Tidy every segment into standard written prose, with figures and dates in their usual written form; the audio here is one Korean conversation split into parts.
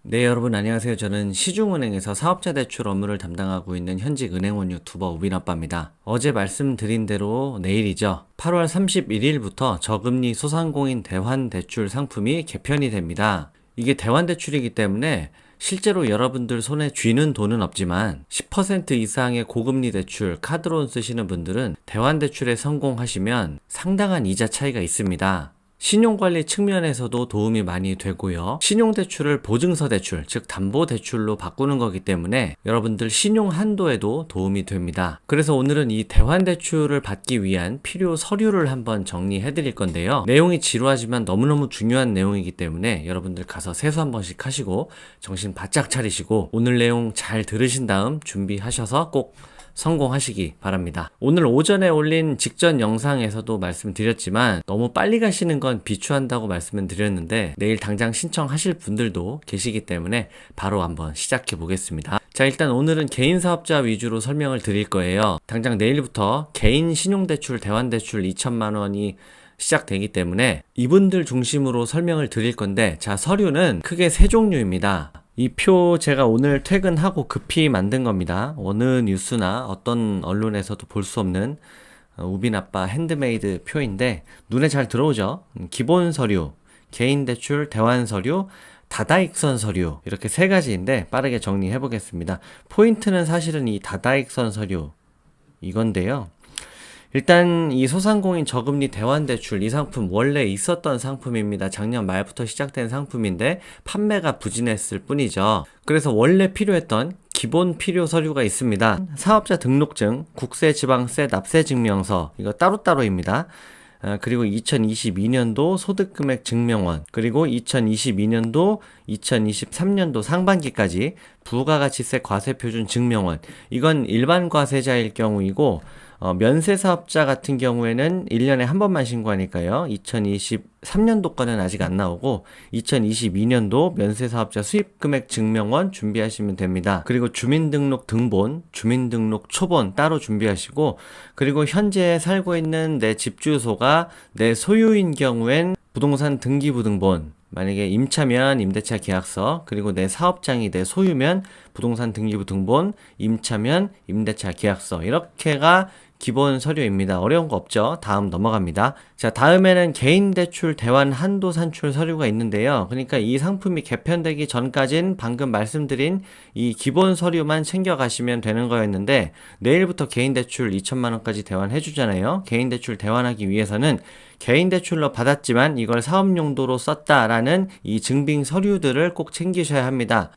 네, 여러분 안녕하세요. 저는 시중은행에서 사업자 대출 업무를 담당하고 있는 현직 은행원 유튜버 우빈아빠입니다. 어제 말씀드린 대로 내일이죠. 8월 31일부터 저금리 소상공인 대환대출 상품이 개편이 됩니다. 이게 대환대출이기 때문에 실제로 여러분들 손에 쥐는 돈은 없지만 10% 이상의 고금리 대출, 카드론 쓰시는 분들은 대환대출에 성공하시면 상당한 이자 차이가 있습니다. 신용관리 측면에서도 도움이 많이 되고요. 신용대출을 보증서 대출, 즉 담보대출로 바꾸는 거기 때문에 여러분들 신용 한도에도 도움이 됩니다. 그래서 오늘은 이 대환대출을 받기 위한 필요 서류를 한번 정리해 드릴 건데요. 내용이 지루하지만 너무너무 중요한 내용이기 때문에 여러분들 가서 세수 한 번씩 하시고 정신 바짝 차리시고 오늘 내용 잘 들으신 다음 준비하셔서 꼭 성공하시기 바랍니다. 오늘 오전에 올린 직전 영상에서도 말씀드렸지만 너무 빨리 가시는 건 비추한다고 말씀을 드렸는데 내일 당장 신청하실 분들도 계시기 때문에 바로 한번 시작해 보겠습니다. 자, 일단 오늘은 개인 사업자 위주로 설명을 드릴 거예요. 당장 내일부터 개인 신용대출, 대환대출 2천만 원이 시작되기 때문에 이분들 중심으로 설명을 드릴 건데, 자, 서류는 크게 세 종류입니다. 이 표 제가 오늘 퇴근하고 급히 만든 겁니다. 어느 뉴스나 어떤 언론에서도 볼 수 없는 우빈아빠 핸드메이드 표인데 눈에 잘 들어오죠? 기본 서류, 개인 대출, 대환 서류, 다다익선 서류, 이렇게 세 가지인데 빠르게 정리해 보겠습니다. 포인트는 사실은 이 다다익선 서류 이건데요. 일단 이 소상공인 저금리 대환대출 이 상품 원래 있었던 상품입니다. 작년 말부터 시작된 상품인데 판매가 부진했을 뿐이죠. 그래서 원래 필요했던 기본 필요 서류가 있습니다. 사업자 등록증, 국세, 지방세, 납세 증명서, 이거 따로따로입니다. 그리고 2022년도 소득금액 증명원, 그리고 2022년도, 2023년도 상반기까지 부가가치세 과세표준 증명원. 이건 일반 과세자일 경우이고 면세사업자 같은 경우에는 1년에 한 번만 신고하니까요. 2023년도 거는 아직 안 나오고 2022년도 면세사업자 수입금액 증명원 준비하시면 됩니다. 그리고 주민등록 등본, 주민등록 초본 따로 준비하시고, 그리고 현재 살고 있는 내 집 주소가 내 소유인 경우엔 부동산 등기부등본, 만약에 임차면 임대차 계약서, 그리고 내 사업장이 내 소유면 부동산 등기부등본, 임차면 임대차 계약서, 이렇게가 기본 서류입니다. 어려운 거 없죠? 다음 넘어갑니다. 자, 다음에는 개인 대출 대환 한도 산출 서류가 있는데요. 그러니까 이 상품이 개편되기 전까진 방금 말씀드린 이 기본 서류만 챙겨가시면 되는 거였는데 내일부터 개인 대출 2천만 원까지 대환해 주잖아요. 개인 대출 대환하기 위해서는 개인 대출로 받았지만 이걸 사업 용도로 썼다라는 이 증빙 서류들을 꼭 챙기셔야 합니다.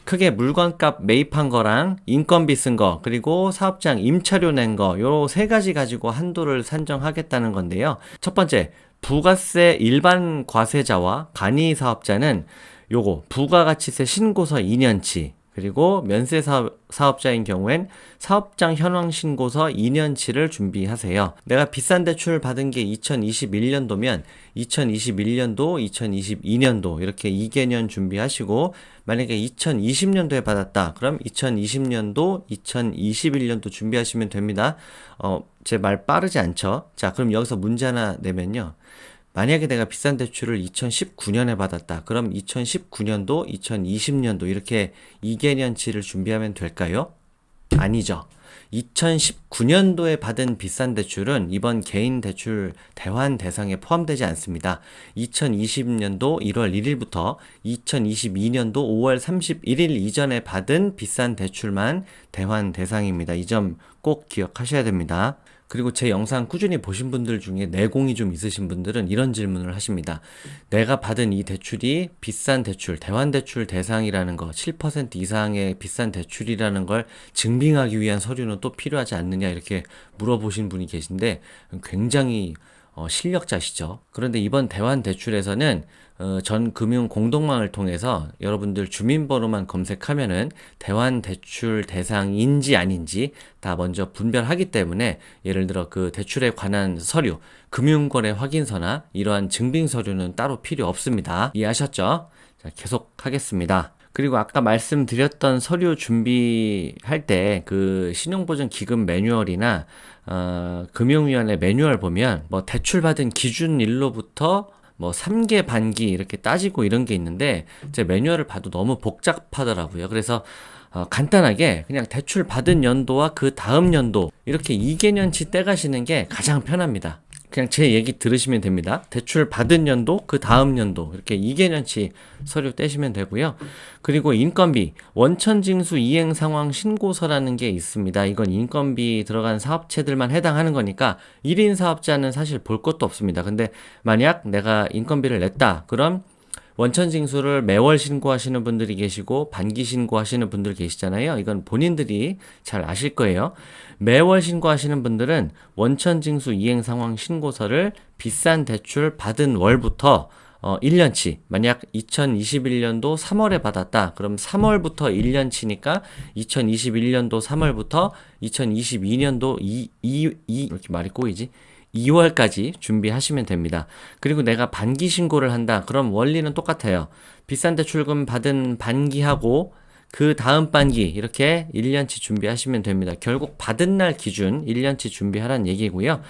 크게 물건값 매입한 거랑 인건비 쓴 거, 그리고 사업장 임차료 낸 거, 요 세 가지 가지고 한도를 산정하겠다는 건데요. 첫 번째, 부가세 일반 과세자와 간이 사업자는 요거 부가가치세 신고서 2년치, 그리고 면세 사업자인 경우엔 사업장 현황 신고서 2년치를 준비하세요. 내가 비싼 대출 받은 게 2021년도면 2021년도, 2022년도 이렇게 2개년 준비하시고, 만약에 2020년도에 받았다. 그럼 2020년도, 2021년도 준비하시면 됩니다. 제 말 빠르지 않죠? 자, 그럼 여기서 문제 하나 내면요. 만약에 내가 비싼 대출을 2019년에 받았다. 그럼 2019년도, 2020년도 이렇게 2개년치를 준비하면 될까요? 아니죠. 2019년도에 받은 비싼 대출은 이번 개인 대출 대환 대상에 포함되지 않습니다. 2020년도 1월 1일부터 2022년도 5월 31일 이전에 받은 비싼 대출만 대환 대상입니다. 이 점 꼭 기억하셔야 됩니다. 그리고 제 영상 꾸준히 보신 분들 중에 내공이 좀 있으신 분들은 이런 질문을 하십니다. 내가 받은 이 대출이 비싼 대출, 대환대출 대상이라는 거, 7% 이상의 비싼 대출이라는 걸 증빙하기 위한 서류는 또 필요하지 않느냐, 이렇게 물어보신 분이 계신데 굉장히 실력자시죠. 그런데 이번 대환대출에서는 전 금융 공동망을 통해서 여러분들 주민번호만 검색하면은 대환대출 대상인지 아닌지 다 먼저 분별하기 때문에, 예를 들어 그 대출에 관한 서류, 금융거래 확인서나 이러한 증빙 서류는 따로 필요 없습니다. 이해하셨죠? 자, 계속 하겠습니다. 그리고 아까 말씀드렸던 서류 준비할 때 그 신용보증기금 매뉴얼이나 금융위원회 매뉴얼 보면 뭐 대출받은 기준일로부터 뭐 3개 반기 이렇게 따지고 이런 게 있는데 제 매뉴얼을 봐도 너무 복잡하더라고요. 그래서 간단하게 그냥 대출 받은 연도와 그 다음 연도 이렇게 2개년치 떼가시는 게 가장 편합니다. 그냥 제 얘기 들으시면 됩니다. 대출 받은 연도, 그 다음 연도 이렇게 2개년치 서류 떼시면 되고요. 그리고 인건비, 원천징수 이행상황 신고서라는 게 있습니다. 이건 인건비 들어간 사업체들만 해당하는 거니까 1인 사업자는 사실 볼 것도 없습니다. 근데 만약 내가 인건비를 냈다, 그럼 원천징수를 매월 신고하시는 분들이 계시고 반기 신고하시는 분들 계시잖아요. 이건 본인들이 잘 아실 거예요. 매월 신고하시는 분들은 원천징수 이행상황 신고서를 비싼 대출 받은 월부터 1년치, 만약 2021년도 3월에 받았다. 그럼 3월부터 1년치니까 2021년도 3월부터 2022년도 이렇게 말이 꼬이지? 2월까지 준비하시면 됩니다. 그리고 내가 반기 신고를 한다. 그럼 원리는 똑같아요. 비싼 대출금 받은 반기하고 그 다음 반기 이렇게 1년치 준비하시면 됩니다. 결국 받은 날 기준 1년치 준비하라는 얘기고요.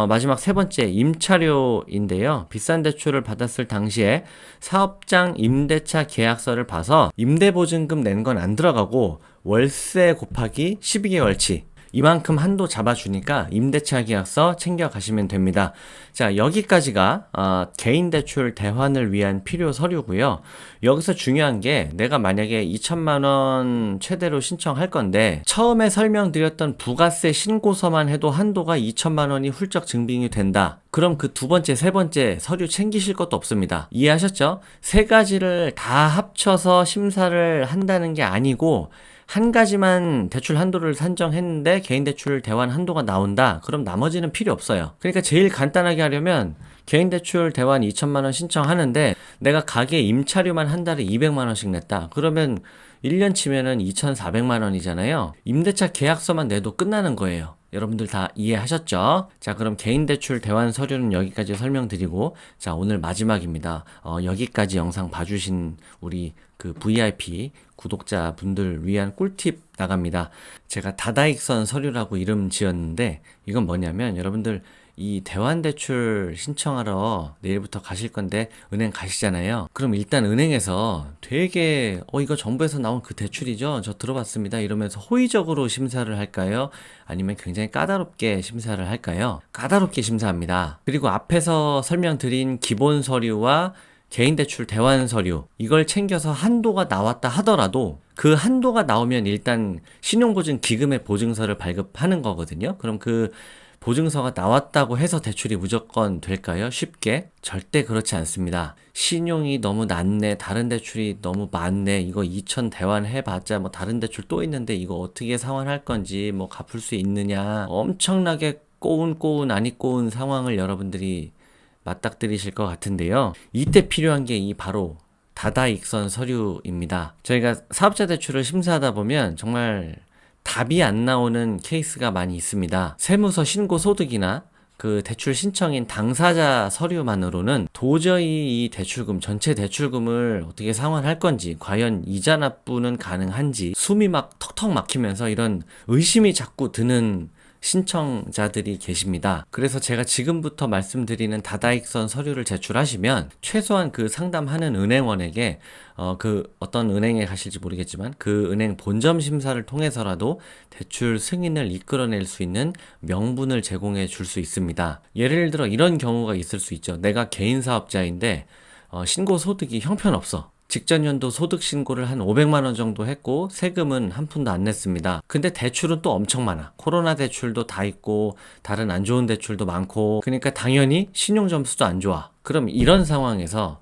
마지막 세 번째 임차료인데요. 비싼 대출을 받았을 당시에 사업장 임대차 계약서를 봐서 임대보증금 낸 건 안 들어가고 월세 곱하기 12개월치 이만큼 한도 잡아주니까 임대차 계약서 챙겨가시면 됩니다. 자, 여기까지가 개인 대출 대환을 위한 필요 서류고요. 여기서 중요한 게 내가 만약에 2천만 원 최대로 신청할 건데 처음에 설명드렸던 부가세 신고서만 해도 한도가 2천만 원이 훌쩍 증빙이 된다. 그럼 그 두 번째, 세 번째 서류 챙기실 것도 없습니다. 이해하셨죠? 세 가지를 다 합쳐서 심사를 한다는 게 아니고 한 가지만 대출 한도를 산정했는데 개인 대출 대환 한도가 나온다. 그럼 나머지는 필요 없어요. 그러니까 제일 간단하게 하려면 개인 대출 대환 2천만 원 신청하는데 내가 가게 임차료만 한 달에 200만 원씩 냈다. 그러면 1년 치면은 2,400만 원이잖아요. 임대차 계약서만 내도 끝나는 거예요. 여러분들 다 이해하셨죠? 자, 그럼 개인 대출 대환 서류는 여기까지 설명드리고, 자, 오늘 마지막입니다. 여기까지 영상 봐주신 우리 그 VIP 구독자분들 위한 꿀팁 나갑니다. 제가 다다익선 서류라고 이름 지었는데, 이건 뭐냐면 여러분들 이 대환대출 신청하러 내일부터 가실 건데 은행 가시잖아요. 그럼 일단 은행에서 되게 이거 정부에서 나온 그 대출이죠? 저 들어봤습니다. 이러면서 호의적으로 심사를 할까요? 아니면 굉장히 까다롭게 심사를 할까요? 까다롭게 심사합니다. 그리고 앞에서 설명드린 기본 서류와 개인대출 대환 서류 이걸 챙겨서 한도가 나왔다 하더라도 그 한도가 나오면 일단 신용보증 기금의 보증서를 발급하는 거거든요. 그럼 그 보증서가 나왔다고 해서 대출이 무조건 될까요? 쉽게? 절대 그렇지 않습니다. 신용이 너무 낮네, 다른 대출이 너무 많네, 이거 2천 대환해봤자 뭐 다른 대출 또 있는데 이거 어떻게 상환할 건지 뭐 갚을 수 있느냐, 엄청나게 꼬운 아니 꼬운 상황을 여러분들이 맞닥뜨리실 것 같은데요. 이때 필요한 게 이 바로 다다익선 서류입니다. 저희가 사업자 대출을 심사하다 보면 정말 답이 안 나오는 케이스가 많이 있습니다. 세무서 신고 소득이나 그 대출 신청인 당사자 서류만으로는 도저히 이 대출금, 전체 대출금을 어떻게 상환할 건지, 과연 이자 납부는 가능한지, 숨이 막 턱턱 막히면서 이런 의심이 자꾸 드는 신청자들이 계십니다. 그래서 제가 지금부터 말씀드리는 다다익선 서류를 제출하시면 최소한 그 상담하는 은행원에게 그 어떤 은행에 가실지 모르겠지만 그 은행 본점 심사를 통해서라도 대출 승인을 이끌어낼 수 있는 명분을 제공해 줄 수 있습니다. 예를 들어 이런 경우가 있을 수 있죠. 내가 개인 사업자인데 신고 소득이 형편없어. 직전 연도 소득 신고를 한 500만 원 정도 했고 세금은 한 푼도 안 냈습니다. 근데 대출은 또 엄청 많아. 코로나 대출도 다 있고 다른 안 좋은 대출도 많고, 그러니까 당연히 신용 점수도 안 좋아. 그럼 이런 상황에서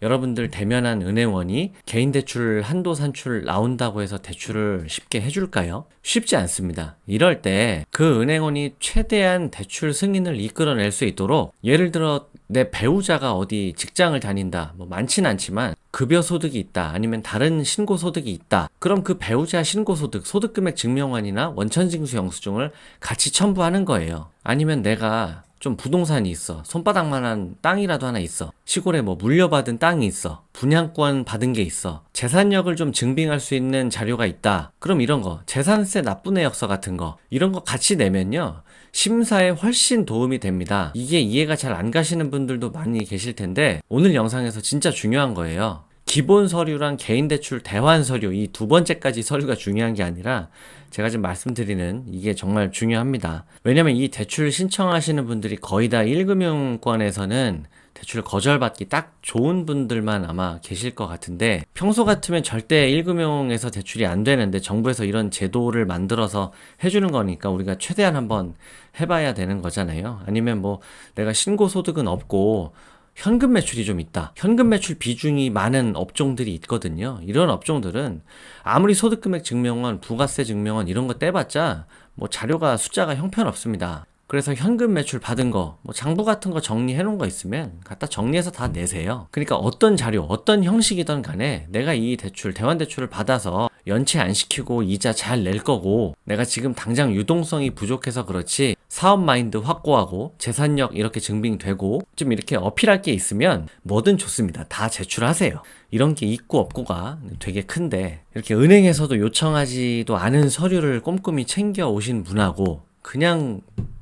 여러분들 대면한 은행원이 개인 대출 한도 산출 나온다고 해서 대출을 쉽게 해줄까요? 쉽지 않습니다. 이럴 때 그 은행원이 최대한 대출 승인을 이끌어낼 수 있도록, 예를 들어 내 배우자가 어디 직장을 다닌다, 뭐 많진 않지만 급여 소득이 있다, 아니면 다른 신고 소득이 있다. 그럼 그 배우자 신고 소득, 소득금액 증명원이나 원천징수 영수증을 같이 첨부하는 거예요. 아니면 내가 좀 부동산이 있어. 손바닥만한 땅이라도 하나 있어. 시골에 뭐 물려받은 땅이 있어. 분양권 받은 게 있어. 재산력을 좀 증빙할 수 있는 자료가 있다. 그럼 이런 거, 재산세 납부 내역서 같은 거, 이런 거 같이 내면요, 심사에 훨씬 도움이 됩니다. 이게 이해가 잘 안 가시는 분들도 많이 계실 텐데 오늘 영상에서 진짜 중요한 거예요. 기본 서류랑 개인 대출 대환 서류 이 두 번째까지 서류가 중요한 게 아니라 제가 지금 말씀드리는 이게 정말 중요합니다. 왜냐면 이 대출 신청하시는 분들이 거의 다 1금융권에서는 대출 거절받기 딱 좋은 분들만 아마 계실 것 같은데 평소 같으면 절대 1금융에서 대출이 안 되는데 정부에서 이런 제도를 만들어서 해주는 거니까 우리가 최대한 한번 해봐야 되는 거잖아요. 아니면 뭐 내가 신고 소득은 없고 현금 매출이 좀 있다. 현금 매출 비중이 많은 업종들이 있거든요. 이런 업종들은 아무리 소득금액 증명원, 부가세 증명원 이런 거 떼봤자 뭐 자료가 숫자가 형편없습니다. 그래서 현금 매출 받은 거, 뭐 장부 같은 거 정리해 놓은 거 있으면 갖다 정리해서 다 내세요. 그러니까 어떤 자료, 어떤 형식이든 간에 내가 이 대출, 대환 대출을 받아서 연체 안 시키고 이자 잘 낼 거고 내가 지금 당장 유동성이 부족해서 그렇지 사업 마인드 확고하고 재산력 이렇게 증빙되고 좀 이렇게 어필할 게 있으면 뭐든 좋습니다. 다 제출하세요. 이런 게 있고 없고가 되게 큰데 이렇게 은행에서도 요청하지도 않은 서류를 꼼꼼히 챙겨 오신 분하고 그냥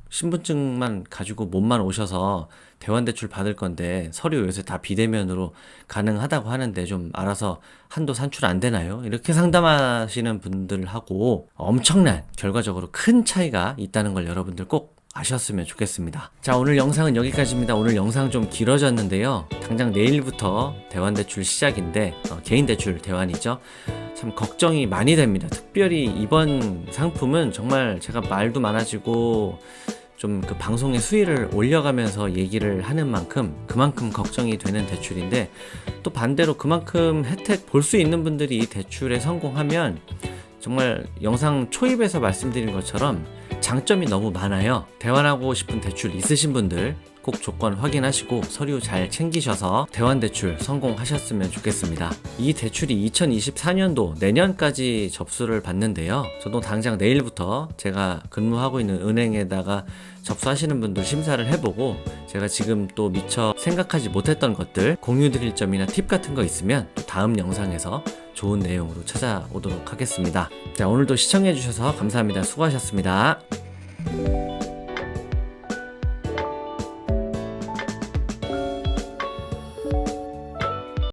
신분증만 가지고 몸만 오셔서 대환대출 받을 건데 서류 요새 다 비대면으로 가능하다고 하는데 좀 알아서 한도 산출 안 되나요? 이렇게 상담하시는 분들하고 엄청난 결과적으로 큰 차이가 있다는 걸 여러분들 꼭 아셨으면 좋겠습니다. 자, 오늘 영상은 여기까지입니다. 오늘 영상 좀 길어졌는데요. 당장 내일부터 대환대출 시작인데 개인대출 대환이죠. 참 걱정이 많이 됩니다. 특별히 이번 상품은 정말 제가 말도 많아지고 좀 그 방송의 수위를 올려가면서 얘기를 하는 만큼 그만큼 걱정이 되는 대출인데 또 반대로 그만큼 혜택 볼 수 있는 분들이 이 대출에 성공하면 정말 영상 초입에서 말씀드린 것처럼 장점이 너무 많아요. 대환하고 싶은 대출 있으신 분들 꼭 조건 확인하시고 서류 잘 챙기셔서 대환대출 성공하셨으면 좋겠습니다. 이 대출이 2024년도 내년까지 접수를 받는데요. 저도 당장 내일부터 제가 근무하고 있는 은행에다가 접수하시는 분들 심사를 해보고 제가 지금 또 미처 생각하지 못했던 것들 공유 드릴 점이나 팁 같은 거 있으면 또 다음 영상에서 좋은 내용으로 찾아오도록 하겠습니다. 자, 오늘도 시청해주셔서 감사합니다. 수고하셨습니다.